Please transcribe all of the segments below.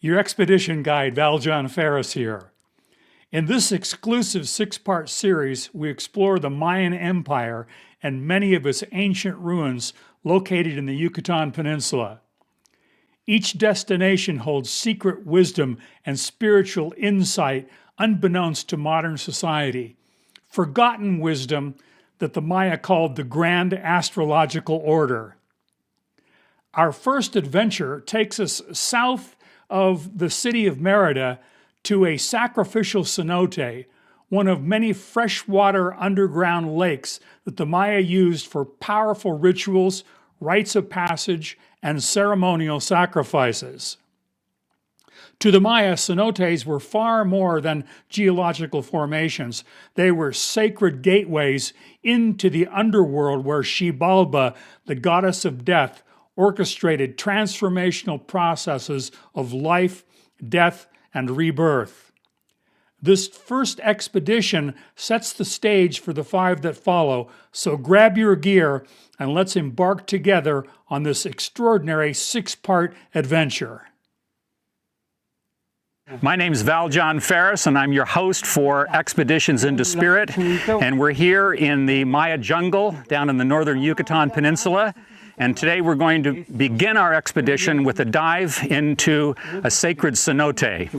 Your expedition guide, Valjean Ferris here. In this exclusive 6-part series, we explore the Mayan Empire and many of its ancient ruins located in the Yucatán Peninsula. Each destination holds secret wisdom and spiritual insight unbeknownst to modern society, forgotten wisdom that the Maya called the Grand Astrological Order. Our first adventure takes us south of the city of Merida to a sacrificial cenote, one of many freshwater underground lakes that the Maya used for powerful rituals, rites of passage, and ceremonial sacrifices. To the Maya, cenotes were far more than geological formations. They were sacred gateways into the underworld where Xibalba, the goddess of death, orchestrated transformational processes of life, death, and rebirth. This first expedition sets the stage for the 5 that follow, so grab your gear and let's embark together on this extraordinary 6-part adventure. My name is Valjean Ferris, and I'm your host for Expeditions into Spirit, and we're here in the Maya jungle down in the northern Yucatán Peninsula. And today we're going to begin our expedition with a dive into a sacred cenote.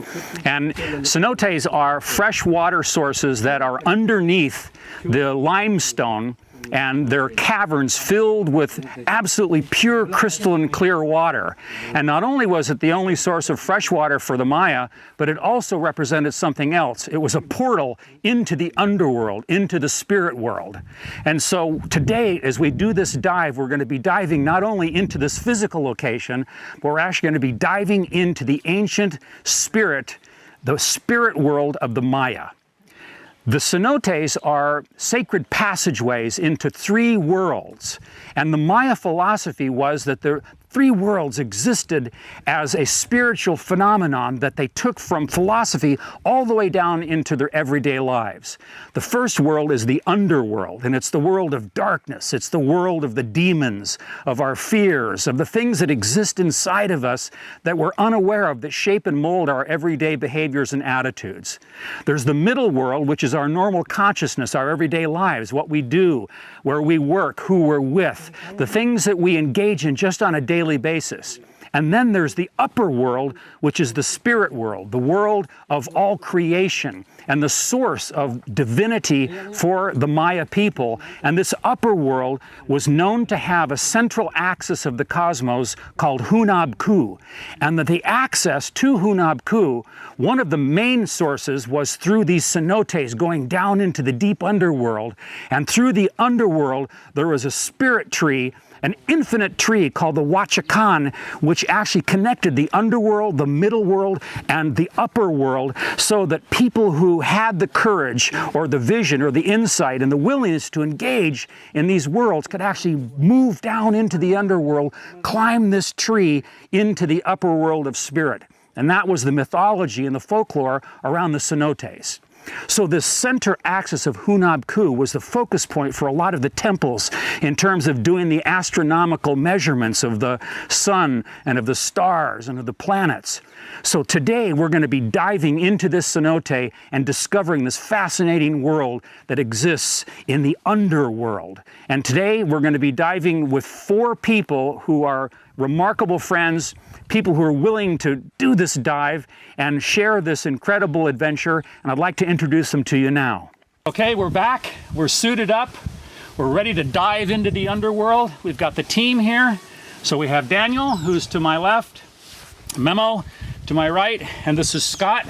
And cenotes are freshwater sources that are underneath the limestone, and they're caverns filled with absolutely pure crystalline clear water. And not only was it the only source of fresh water for the Maya, but it also represented something else. It was a portal into the underworld, into the spirit world. And so today, as we do this dive, we're going to be diving not only into this physical location, but we're actually going to be diving into the ancient spirit, the spirit world of the Maya. The cenotes are sacred passageways into 3 worlds, and the Maya philosophy was that the 3 worlds existed as a spiritual phenomenon that they took from philosophy all the way down into their everyday lives. The first world is the underworld, and it's the world of darkness. It's the world of the demons, of our fears, of the things that exist inside of us that we're unaware of, that shape and mold our everyday behaviors and attitudes. There's the middle world, which is our normal consciousness, our everyday lives, what we do, where we work, who we're with, the things that we engage in just on a daily basis. And then there's the upper world, which is the spirit world, the world of all creation and the source of divinity for the Maya people. And this upper world was known to have a central axis of the cosmos called Hunab-Ku. And that the access to Hunab-Ku, one of the main sources was through these cenotes going down into the deep underworld. And through the underworld, there was a spirit tree, an infinite tree called the Huachacan, which actually connected the underworld, the middle world, and the upper world, so that people who had the courage or the vision or the insight and the willingness to engage in these worlds could actually move down into the underworld, climb this tree into the upper world of spirit. And that was the mythology and the folklore around the cenotes. So this center axis of Hunab-Ku was the focus point for a lot of the temples in terms of doing the astronomical measurements of the sun and of the stars and of the planets. So today we're going to be diving into this cenote and discovering this fascinating world that exists in the underworld. And today we're going to be diving with 4 people who are remarkable friends, people who are willing to do this dive and share this incredible adventure, and I'd like to introduce them to you now. Okay, we're back, we're suited up, we're ready to dive into the underworld. We've got the team here. So we have Daniel, who's to my left, Memo to my right, and this is Scott.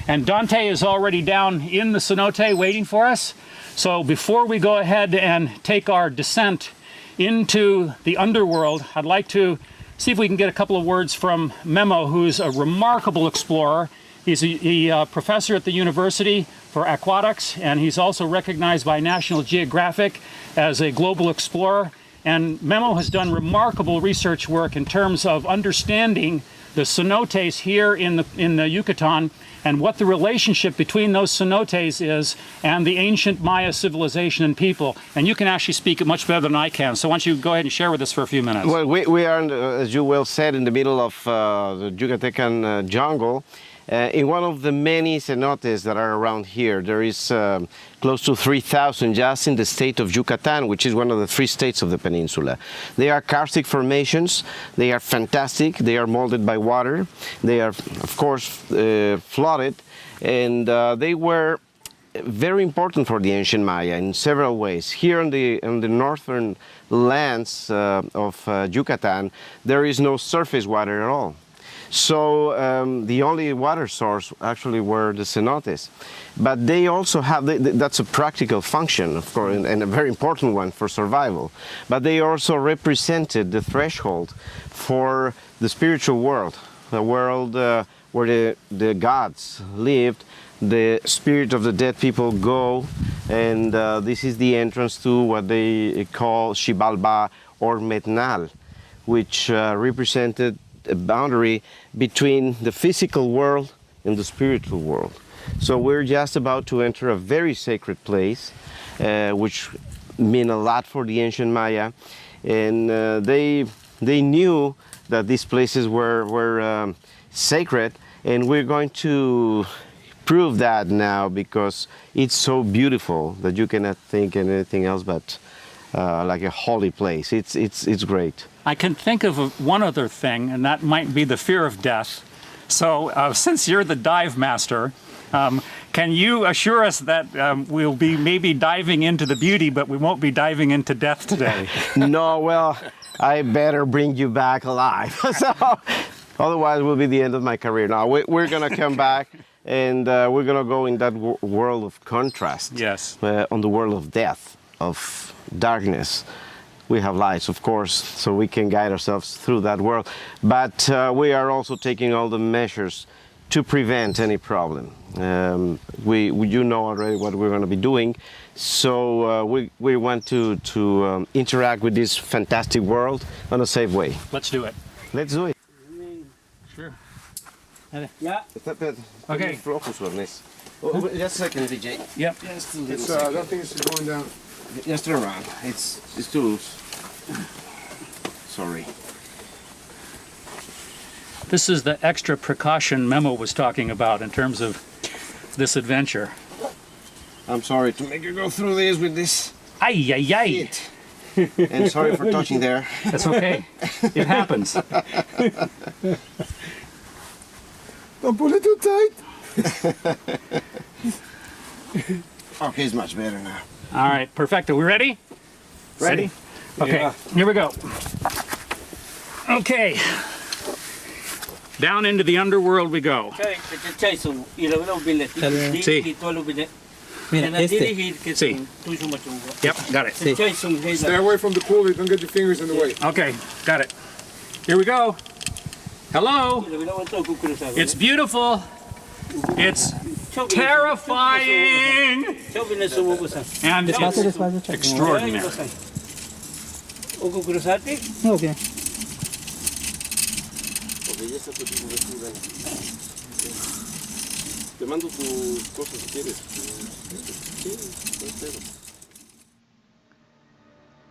And Dante is already down in the cenote waiting for us. So before we go ahead and take our descent into the underworld, I'd like to see if we can get a couple of words from Memo, who's a remarkable explorer. He's a professor at the University for Aquatics, and he's also recognized by National Geographic as a global explorer. And Memo has done remarkable research work in terms of understanding the cenotes here in the Yucatan, and what the relationship between those cenotes is and the ancient Maya civilization and people. And you can actually speak it much better than I can. So why don't you go ahead and share with us for a few minutes? Well, we are, as you well said, in the middle of the Yucatecan jungle. In one of the many cenotes that are around here, there is close to 3,000 just in the state of Yucatan, which is one of the 3 states of the peninsula. They are karstic formations. They are fantastic. They are molded by water. They are, of course, flooded, and they were very important for the ancient Maya in several ways. Here in the northern lands of Yucatan, there is no surface water at all. So the only water source actually were the cenotes. But they also have, that's a practical function, of course, and a very important one for survival. But they also represented the threshold for the spiritual world, the world where the gods lived, the spirit of the dead people go, and this is the entrance to what they call Xibalba or Metnal, which represented a boundary between the physical world and the spiritual world. So we're just about to enter a very sacred place, which mean a lot for the ancient Maya, and they knew that these places were sacred, and we're going to prove that now because it's so beautiful that you cannot think anything else but like a holy place. It's great. I can think of one other thing, and that might be the fear of death. So since you're the dive master, can you assure us that we'll be maybe diving into the beauty, but we won't be diving into death today? No, well, I better bring you back alive. So, otherwise, it will be the end of my career. Now, we're going to come back, and we're going to go in that world of contrast. Yes. On the world of death, of darkness. We have lights, of course, so we can guide ourselves through that world. But we are also taking all the measures to prevent any problem. You know already what we're going to be doing. So we want to interact with this fantastic world in a safe way. Let's do it. Let's do it. Sure. Yeah. Okay. Just a second, DJ. Yep. That thing is going down. Just turn around. It's too loose. Sorry. This is the extra precaution Memo was talking about in terms of this adventure. I'm sorry to make you go through this with this. Ay, ay, ay. Shit. And sorry for touching there. That's okay. It happens. Don't pull it too tight. Okay, it's much better now. All right, perfecto. We ready? Ready? Okay, Yeah. here we go. Okay. Down into the underworld we go. Sí. Mira, este. Sí. Yep, got it. Stay away from the cooler. Don't get your fingers in the way. Okay, got it. Here we go. Hello. It's beautiful. It's terrifying. And it's extraordinary. Okay. Te mando tus cosas si quieres.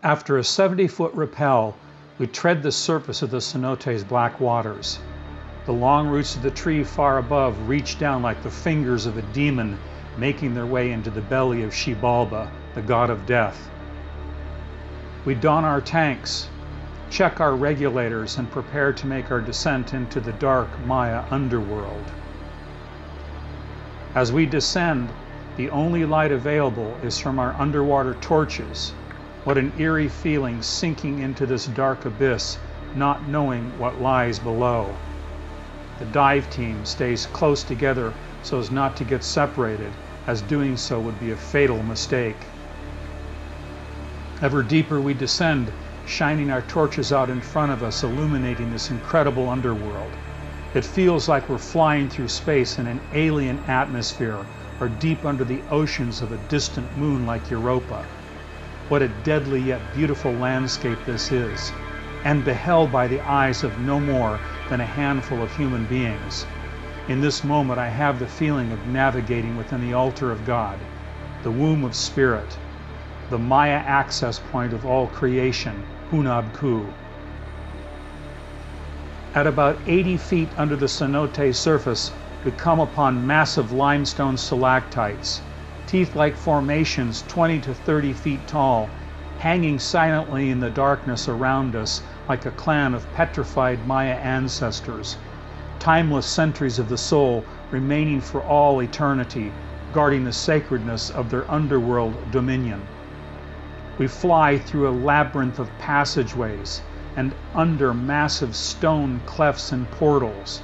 After a 70-foot rappel, we tread the surface of the cenote's black waters. The long roots of the tree far above reach down like the fingers of a demon, making their way into the belly of Xibalba, the god of death. We don our tanks, check our regulators, and prepare to make our descent into the dark Maya Underworld. As we descend, the only light available is from our underwater torches. What an eerie feeling sinking into this dark abyss, not knowing what lies below. The dive team stays close together so as not to get separated, as doing so would be a fatal mistake. Ever deeper we descend, shining our torches out in front of us, illuminating this incredible underworld. It feels like we're flying through space in an alien atmosphere, or deep under the oceans of a distant moon like Europa. What a deadly yet beautiful landscape this is, and beheld by the eyes of no more than a handful of human beings. In this moment, I have the feeling of navigating within the altar of God, the womb of spirit, the Maya access point of all creation, Hunab Ku. At about 80 feet under the cenote surface, we come upon massive limestone stalactites, teeth-like formations 20 to 30 feet tall, hanging silently in the darkness around us like a clan of petrified Maya ancestors, timeless sentries of the soul remaining for all eternity, guarding the sacredness of their underworld dominion. We fly through a labyrinth of passageways and under massive stone clefts and portals,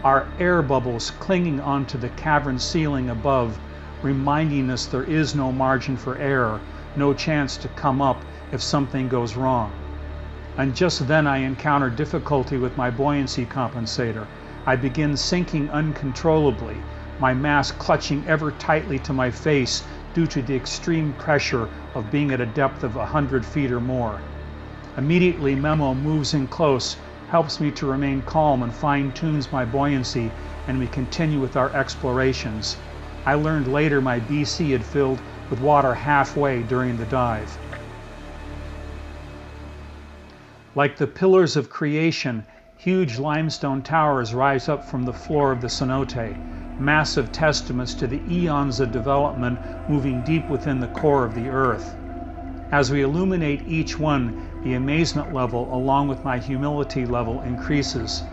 our air bubbles clinging onto the cavern ceiling above, reminding us there is no margin for error, no chance to come up if something goes wrong. And just then I encounter difficulty with my buoyancy compensator. I begin sinking uncontrollably, my mask clutching ever tightly to my face due to the extreme pressure of being at a depth of 100 feet or more. Immediately, Memo moves in close, helps me to remain calm and fine-tunes my buoyancy, and we continue with our explorations. I learned later my BC had filled with water halfway during the dive. Like the pillars of creation, huge limestone towers rise up from the floor of the cenote, massive testaments to the eons of development moving deep within the core of the earth. As we illuminate each one, the amazement level, along with my humility level, increases.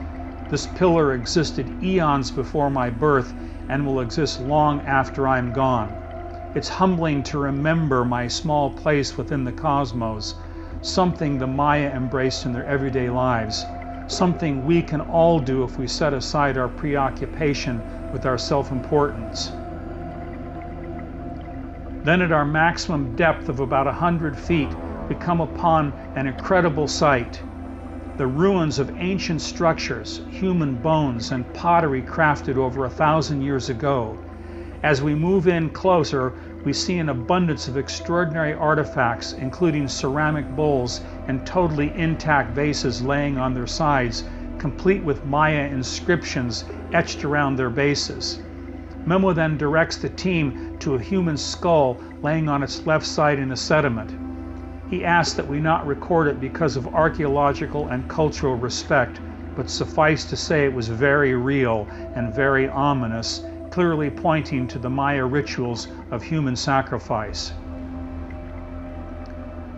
This pillar existed eons before my birth and will exist long after I'm gone. It's humbling to remember my small place within the cosmos, something the Maya embraced in their everyday lives, something we can all do if we set aside our preoccupation with our self-importance. Then at our maximum depth of about 100 feet, we come upon an incredible sight. The ruins of ancient structures, human bones, and pottery crafted over 1,000 years ago. As we move in closer, we see an abundance of extraordinary artifacts, including ceramic bowls and totally intact vases laying on their sides, complete with Maya inscriptions etched around their bases. Memo then directs the team to a human skull laying on its left side in the sediment. He asks that we not record it because of archaeological and cultural respect, but suffice to say it was very real and very ominous, clearly pointing to the Maya rituals of human sacrifice.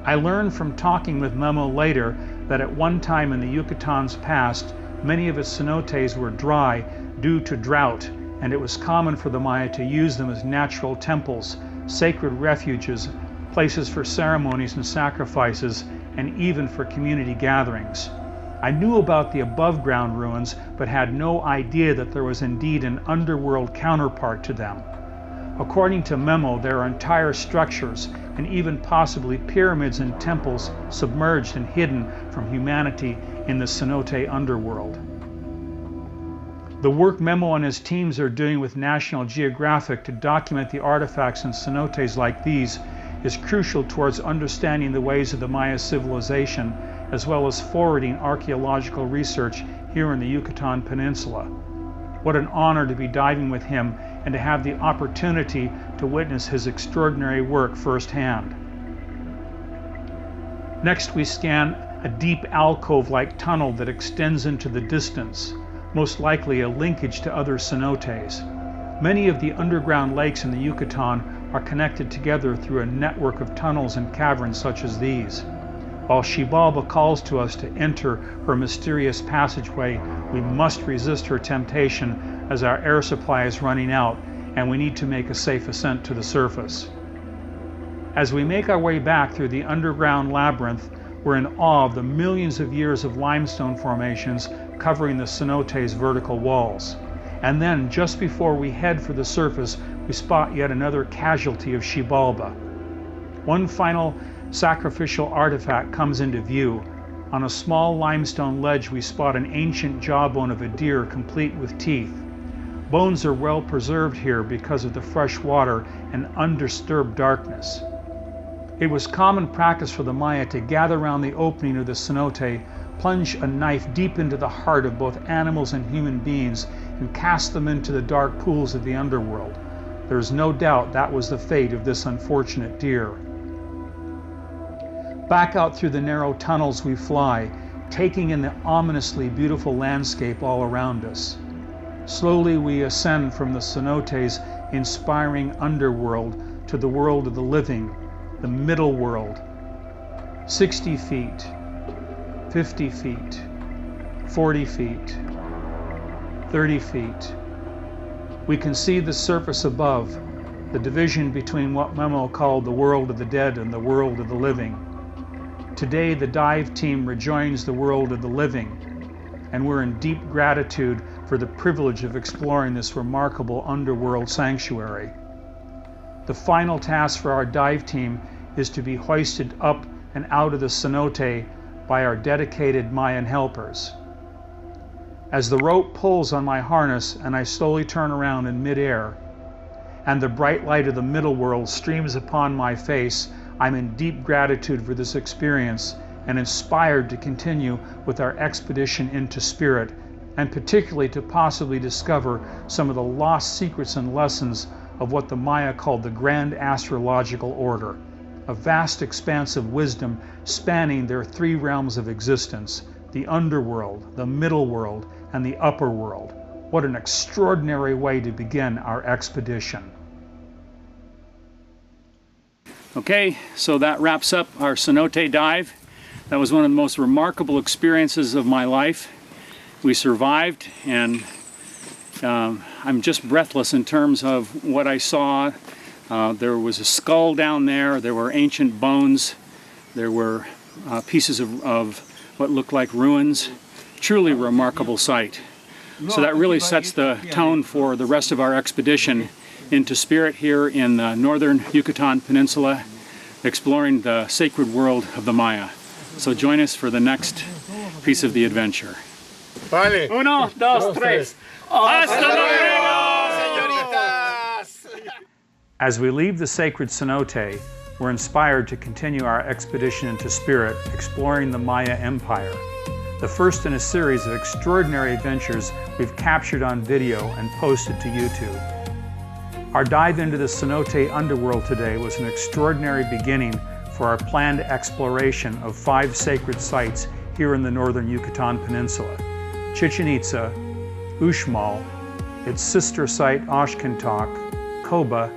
I learned from talking with Memo later that at one time in the Yucatan's past, many of its cenotes were dry due to drought, and it was common for the Maya to use them as natural temples, sacred refuges, places for ceremonies and sacrifices, and even for community gatherings. I knew about the above-ground ruins, but had no idea that there was indeed an underworld counterpart to them. According to Memo, there are entire structures, and even possibly pyramids and temples submerged and hidden from humanity in the Cenote underworld. The work Memo and his teams are doing with National Geographic to document the artifacts in cenotes like these is crucial towards understanding the ways of the Maya civilization, as well as forwarding archaeological research here in the Yucatán Peninsula. What an honor to be diving with him and to have the opportunity to witness his extraordinary work firsthand. Next, we scan a deep alcove-like tunnel that extends into the distance, most likely a linkage to other cenotes. Many of the underground lakes in the Yucatan are connected together through a network of tunnels and caverns such as these. While Xibalba calls to us to enter her mysterious passageway, we must resist her temptation as our air supply is running out and we need to make a safe ascent to the surface. As we make our way back through the underground labyrinth, we're in awe of the millions of years of limestone formations covering the cenote's vertical walls. And then, just before we head for the surface, we spot yet another casualty of Xibalba. One final sacrificial artifact comes into view. On a small limestone ledge, we spot an ancient jawbone of a deer complete with teeth. Bones are well preserved here because of the fresh water and undisturbed darkness. It was common practice for the Maya to gather around the opening of the cenote plunge a knife deep into the heart of both animals and human beings and cast them into the dark pools of the underworld. There is no doubt that was the fate of this unfortunate deer. Back out through the narrow tunnels we fly, taking in the ominously beautiful landscape all around us. Slowly we ascend from the cenotes' inspiring underworld to the world of the living, the middle world. 60 feet, 50 feet, 40 feet, 30 feet. We can see the surface above, the division between what Memo called the world of the dead and the world of the living. Today the dive team rejoins the world of the living, and we're in deep gratitude for the privilege of exploring this remarkable underworld sanctuary. The final task for our dive team is to be hoisted up and out of the cenote by our dedicated Mayan helpers. As the rope pulls on my harness and I slowly turn around in midair, and the bright light of the middle world streams upon my face, I'm in deep gratitude for this experience and inspired to continue with our expedition into spirit, and particularly to possibly discover some of the lost secrets and lessons of what the Maya called the grand astrological order, a vast expanse of wisdom spanning their three realms of existence, the underworld, the middle world, and the upper world. What an extraordinary way to begin our expedition. Okay, so that wraps up our cenote dive. That was one of the most remarkable experiences of my life. We survived, and I'm just breathless in terms of what I saw. There was a skull down there, there were ancient bones, there were pieces of what looked like ruins. Truly remarkable sight. So that really sets the tone for the rest of our expedition into spirit here in the northern Yucatán Peninsula, exploring the sacred world of the Maya. So join us for the next piece of the adventure. Vale. Uno, dos, tres. Hasta luego, señoritas! As we leave the sacred cenote, we're inspired to continue our expedition into spirit, exploring the Maya Empire, the first in a series of extraordinary adventures we've captured on video and posted to YouTube. Our dive into the cenote underworld today was an extraordinary beginning for our planned exploration of 5 sacred sites here in the northern Yucatán Peninsula: Chichen Itza, Uxmal, its sister site Oshkosh, Koba,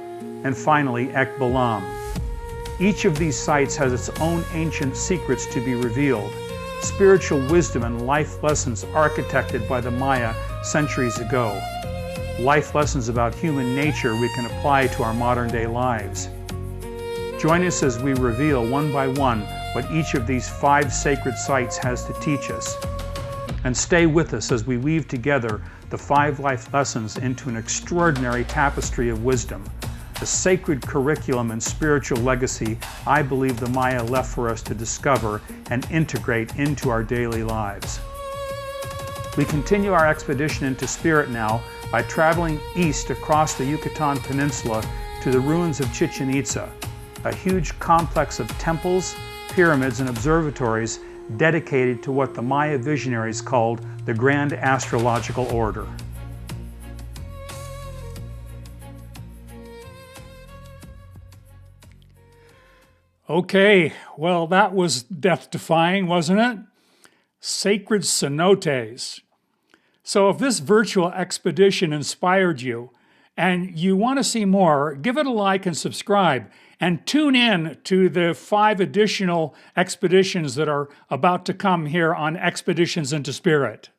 and finally Ekbalam. Each of these sites has its own ancient secrets to be revealed, spiritual wisdom and life lessons architected by the Maya centuries ago, life lessons about human nature we can apply to our modern day lives. Join us as we reveal one by one what each of these 5 sacred sites has to teach us. And stay with us as we weave together the 5 life lessons into an extraordinary tapestry of wisdom, the sacred curriculum and spiritual legacy I believe the Maya left for us to discover and integrate into our daily lives. We continue our expedition into spirit now by traveling east across the Yucatán Peninsula to the ruins of Chichen Itza, a huge complex of temples, pyramids, and observatories dedicated to what the Maya visionaries called the grand astrological order. Okay, well, that was death-defying, wasn't it? Sacred cenotes. So if this virtual expedition inspired you and you want to see more, give it a like and subscribe, and tune in to the 5 additional expeditions that are about to come here on Expeditions into Spirit.